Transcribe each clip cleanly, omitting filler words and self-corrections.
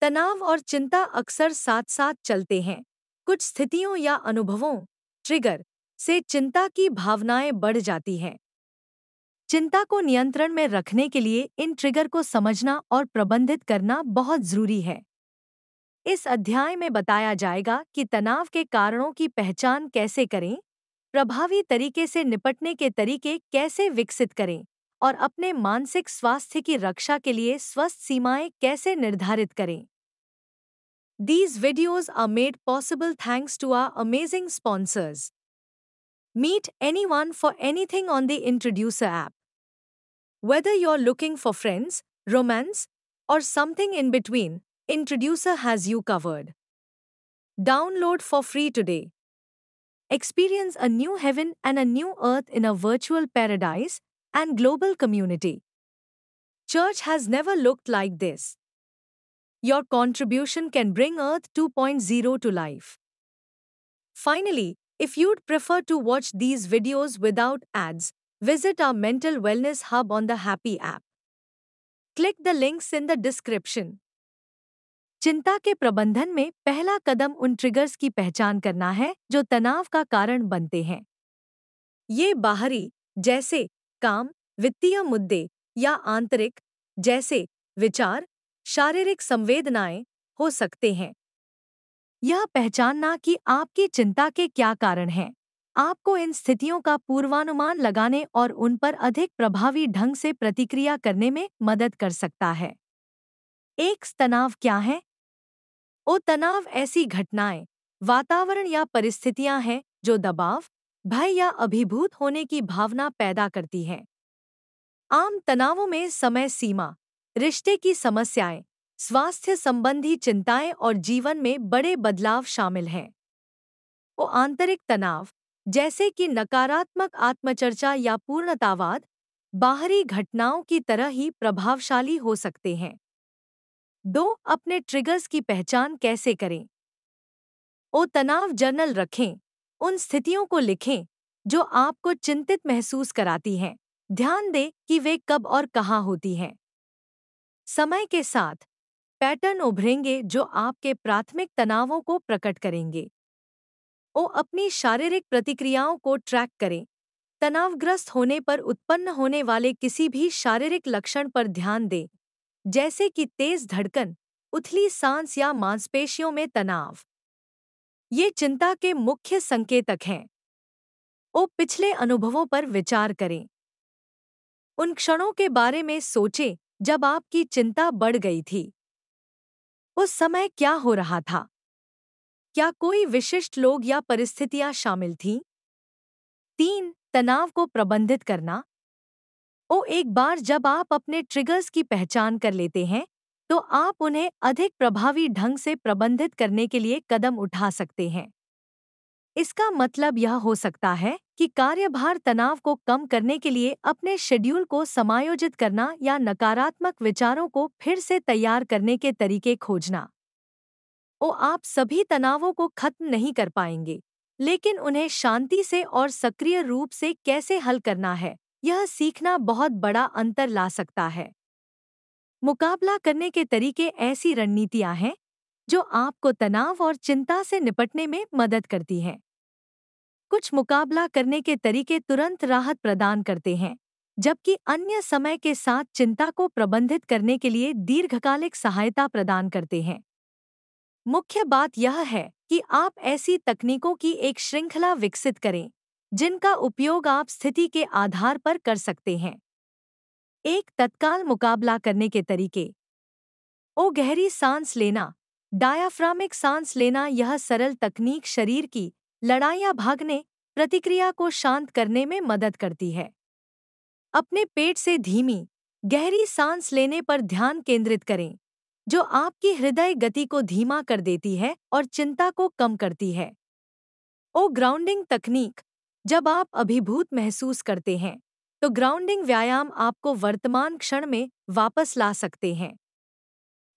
तनाव और चिंता अक्सर साथ साथ चलते हैं। कुछ स्थितियों या अनुभवों ट्रिगर से चिंता की भावनाएं बढ़ जाती हैं। चिंता को नियंत्रण में रखने के लिए इन ट्रिगर को समझना और प्रबंधित करना बहुत जरूरी है। इस अध्याय में बताया जाएगा कि तनाव के कारणों की पहचान कैसे करें, प्रभावी तरीके से निपटने के तरीके कैसे विकसित करें और अपने मानसिक स्वास्थ्य की रक्षा के लिए स्वस्थ सीमाएं कैसे निर्धारित करें। These videos are made possible thanks to our amazing sponsors. Meet anyone for anything on the Introducer app. Whether you're looking for friends, romance, or something in between, Introducer has you covered. Download for free today. Experience a new heaven and a new earth in a virtual paradise and global community. Church has never looked like this. Your contribution can bring Earth 2.0 to life. Finally, if you'd prefer to watch these videos without ads, visit our mental wellness hub on the Happy app. Click the links in the description. चिंता के प्रबंधन में पहला कदम उन triggers की पहचान करना है जो तनाव का कारण बनते हैं। ये बाहरी, जैसे काम, वित्तीय मुद्दे, या आंतरिक, जैसे विचार, शारीरिक संवेदनाएं हो सकते हैं। यह पहचानना कि आपकी चिंता के क्या कारण हैं, आपको इन स्थितियों का पूर्वानुमान लगाने और उन पर अधिक प्रभावी ढंग से प्रतिक्रिया करने में मदद कर सकता है। एक तनाव क्या है? तनाव ऐसी घटनाएं, वातावरण या परिस्थितियां हैं जो दबाव, भय या अभिभूत होने की भावना पैदा करती हैं। आम तनावों में समय सीमा, रिश्ते की समस्याएं, स्वास्थ्य संबंधी चिंताएं और जीवन में बड़े बदलाव शामिल हैं। आंतरिक तनाव, जैसे कि नकारात्मक आत्मचर्चा या पूर्णतावाद, बाहरी घटनाओं की तरह ही प्रभावशाली हो सकते हैं। 2. अपने ट्रिगर्स की पहचान कैसे करें? तनाव जर्नल रखें। उन स्थितियों को लिखें जो आपको चिंतित महसूस कराती हैं। ध्यान दें कि वे कब और कहाँ होती हैं। समय के साथ पैटर्न उभरेंगे जो आपके प्राथमिक तनावों को प्रकट करेंगे। अपनी शारीरिक प्रतिक्रियाओं को ट्रैक करें। तनावग्रस्त होने पर उत्पन्न होने वाले किसी भी शारीरिक लक्षण पर ध्यान दें, जैसे कि तेज धड़कन, उथली सांस या मांसपेशियों में तनाव। ये चिंता के मुख्य संकेतक हैं। पिछले अनुभवों पर विचार करें। उन क्षणों के बारे में सोचें जब आपकी चिंता बढ़ गई थी। उस समय क्या हो रहा था? क्या कोई विशिष्ट लोग या परिस्थितियां शामिल थीं? 3. तनाव को प्रबंधित करना। एक बार जब आप अपने ट्रिगर्स की पहचान कर लेते हैं, तो आप उन्हें अधिक प्रभावी ढंग से प्रबंधित करने के लिए कदम उठा सकते हैं। इसका मतलब यह हो सकता है कि कार्यभार तनाव को कम करने के लिए अपने शेड्यूल को समायोजित करना या नकारात्मक विचारों को फिर से तैयार करने के तरीके खोजना। आप सभी तनावों को खत्म नहीं कर पाएंगे, लेकिन उन्हें शांति से और सक्रिय रूप से कैसे हल करना है, यह सीखना बहुत बड़ा अंतर ला सकता है। मुकाबला करने के तरीके ऐसी रणनीतियां हैं जो आपको तनाव और चिंता से निपटने में मदद करती हैं। कुछ मुकाबला करने के तरीके तुरंत राहत प्रदान करते हैं, जबकि अन्य समय के साथ चिंता को प्रबंधित करने के लिए दीर्घकालिक सहायता प्रदान करते हैं। मुख्य बात यह है कि आप ऐसी तकनीकों की एक श्रृंखला विकसित करें जिनका उपयोग आप स्थिति के आधार पर कर सकते हैं। एक तत्काल मुकाबला करने के तरीके। गहरी सांस लेना, डायाफ्रामिक सांस लेना। यह सरल तकनीक शरीर की लड़ाई या भागने प्रतिक्रिया को शांत करने में मदद करती है। अपने पेट से धीमी, गहरी सांस लेने पर ध्यान केंद्रित करें, जो आपकी हृदय गति को धीमा कर देती है और चिंता को कम करती है। ग्राउंडिंग तकनीक। जब आप अभिभूत महसूस करते हैं, तो ग्राउंडिंग व्यायाम आपको वर्तमान क्षण में वापस ला सकते हैं।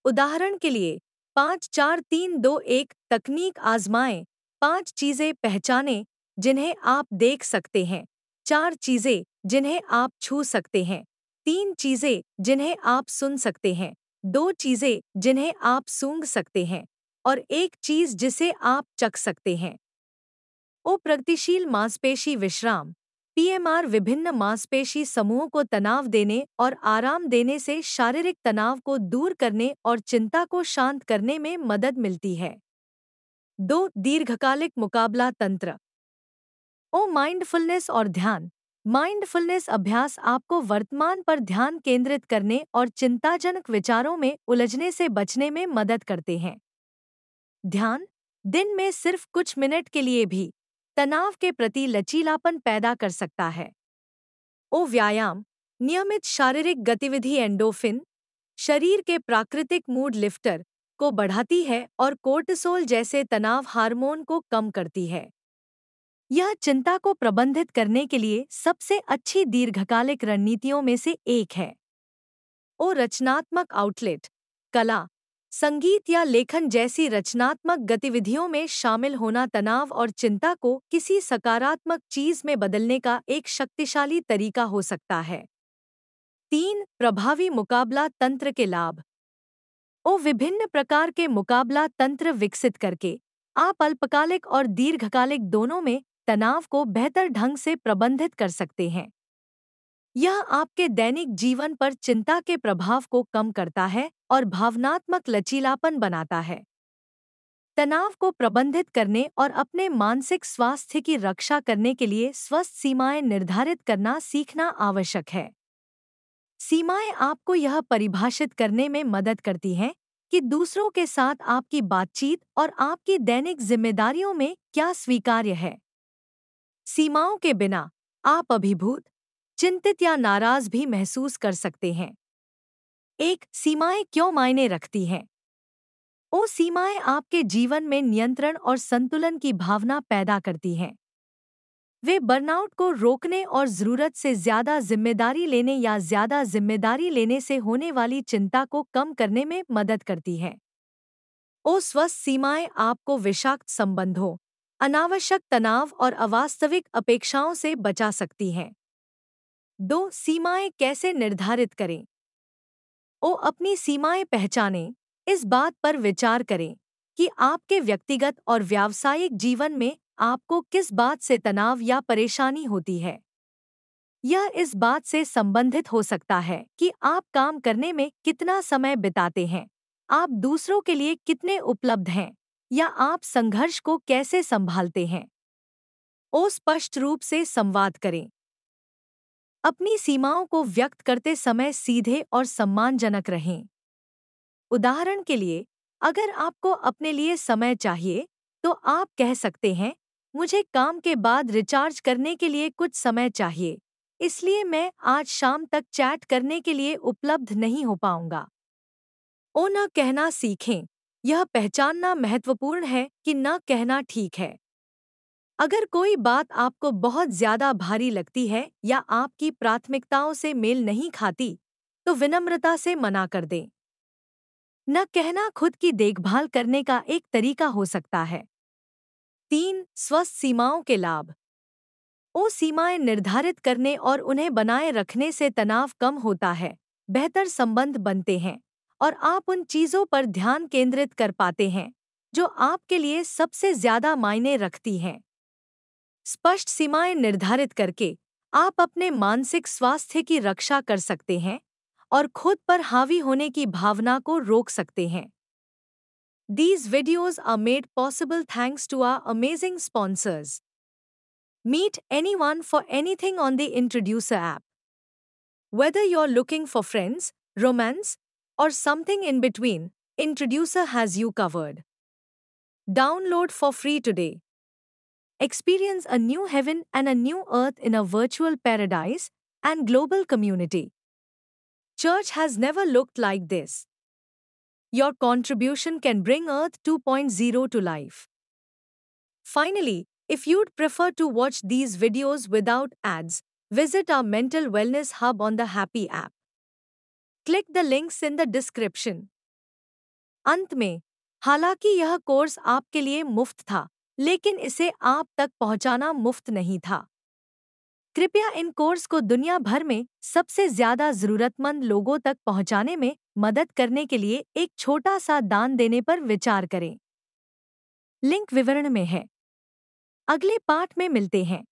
उदाहरण के लिए 5-4-3-2-1 तकनीक आजमाएं। 5 चीजें पहचानें जिन्हें आप देख सकते हैं। 4 चीजें जिन्हें आप छू सकते हैं। 3 चीजें जिन्हें आप सुन सकते हैं। दो चीजें जिन्हें आप सूंघ सकते हैं और एक चीज जिसे आप चख सकते हैं। ओ प्रगतिशील मांसपेशी विश्राम पीएमआर विभिन्न मांसपेशी समूहों को तनाव देने और आराम देने से शारीरिक तनाव को दूर करने और चिंता को शांत करने में मदद मिलती है। दो दीर्घकालिक मुकाबला तंत्र। ओ माइंडफुलनेस और ध्यान माइंडफुलनेस अभ्यास आपको वर्तमान पर ध्यान केंद्रित करने और चिंताजनक विचारों में उलझने से बचने में मदद करते हैं। ध्यान दिन में सिर्फ कुछ मिनट के लिए भी तनाव के प्रति लचीलापन पैदा कर सकता है। ओ व्यायाम नियमित शारीरिक गतिविधि एंडोफिन शरीर के प्राकृतिक मूड लिफ्टर को बढ़ाती है और कोर्टिसोल जैसे तनाव हार्मोन को कम करती है। यह चिंता को प्रबंधित करने के लिए सबसे अच्छी दीर्घकालिक रणनीतियों में से एक है। ओ रचनात्मक आउटलेट कला संगीत या लेखन जैसी रचनात्मक गतिविधियों में शामिल होना तनाव और चिंता को किसी सकारात्मक चीज में बदलने का एक शक्तिशाली तरीका हो सकता है। तीन प्रभावी मुकाबला तंत्र के लाभ। ओ विभिन्न प्रकार के मुकाबला तंत्र विकसित करके आप अल्पकालिक और दीर्घकालिक दोनों में तनाव को बेहतर ढंग से प्रबंधित कर सकते हैं। यह आपके दैनिक जीवन पर चिंता के प्रभाव को कम करता है और भावनात्मक लचीलापन बनाता है। तनाव को प्रबंधित करने और अपने मानसिक स्वास्थ्य की रक्षा करने के लिए स्वस्थ सीमाएं निर्धारित करना सीखना आवश्यक है। सीमाएं आपको यह परिभाषित करने में मदद करती हैं कि दूसरों के साथ आपकी बातचीत और आपकी दैनिक जिम्मेदारियों में क्या स्वीकार्य है। सीमाओं के बिना आप अभिभूत, चिंतित या नाराज भी महसूस कर सकते हैं। एक सीमाएं क्यों मायने रखती हैं? ओ सीमाएं आपके जीवन में नियंत्रण और संतुलन की भावना पैदा करती हैं। वे बर्नआउट को रोकने और जरूरत से ज्यादा जिम्मेदारी लेने या ज्यादा जिम्मेदारी लेने से होने वाली चिंता को कम करने में मदद करती हैं। ओ स्वस्थ सीमाएं आपको विषाक्त संबंधों, अनावश्यक तनाव और अवास्तविक अपेक्षाओं से बचा सकती हैं। दो सीमाएं कैसे निर्धारित करें? ओ अपनी सीमाएं पहचानें। इस बात पर विचार करें कि आपके व्यक्तिगत और व्यावसायिक जीवन में आपको किस बात से तनाव या परेशानी होती है। यह इस बात से संबंधित हो सकता है कि आप काम करने में कितना समय बिताते हैं, आप दूसरों के लिए कितने उपलब्ध हैं, या आप संघर्ष को कैसे संभालते हैं। ओ स्पष्ट रूप से संवाद करें। अपनी सीमाओं को व्यक्त करते समय सीधे और सम्मानजनक रहें। उदाहरण के लिए, अगर आपको अपने लिए समय चाहिए, तो आप कह सकते हैं, मुझे काम के बाद रिचार्ज करने के लिए कुछ समय चाहिए, इसलिए मैं आज शाम तक चैट करने के लिए उपलब्ध नहीं हो पाऊंगा। ओ न कहना सीखें। यह पहचानना महत्वपूर्ण है कि न कहना ठीक है। अगर कोई बात आपको बहुत ज्यादा भारी लगती है या आपकी प्राथमिकताओं से मेल नहीं खाती, तो विनम्रता से मना कर दें। न कहना खुद की देखभाल करने का एक तरीका हो सकता है। तीन स्वस्थ सीमाओं के लाभ। ओ सीमाएं निर्धारित करने और उन्हें बनाए रखने से तनाव कम होता है, बेहतर संबंध बनते हैं और आप उन चीजों पर ध्यान केंद्रित कर पाते हैं जो आपके लिए सबसे ज्यादा मायने रखती हैं। स्पष्ट सीमाएं निर्धारित करके आप अपने मानसिक स्वास्थ्य की रक्षा कर सकते हैं और खुद पर हावी होने की भावना को रोक सकते हैं। These videos are made possible thanks to our amazing sponsors. Meet anyone for anything on the Introducer app. Whether you're looking for friends, romance, or something in between, Introducer has you covered. Download for free today. Experience a new heaven and a new earth in a virtual paradise and global community. Church has never looked like this. Your contribution can bring Earth 2.0 to life. Finally, if you'd prefer to watch these videos without ads, visit our mental wellness hub on the Happy app. Click the links in the description. अंत में, हालांकि यह course आपके लिए मुफ्त था, लेकिन इसे आप तक पहुंचाना मुफ्त नहीं था। कृपया इन कोर्स को दुनिया भर में सबसे ज्यादा जरूरतमंद लोगों तक पहुंचाने में मदद करने के लिए एक छोटा सा दान देने पर विचार करें। लिंक विवरण में है। अगले पाठ में मिलते हैं।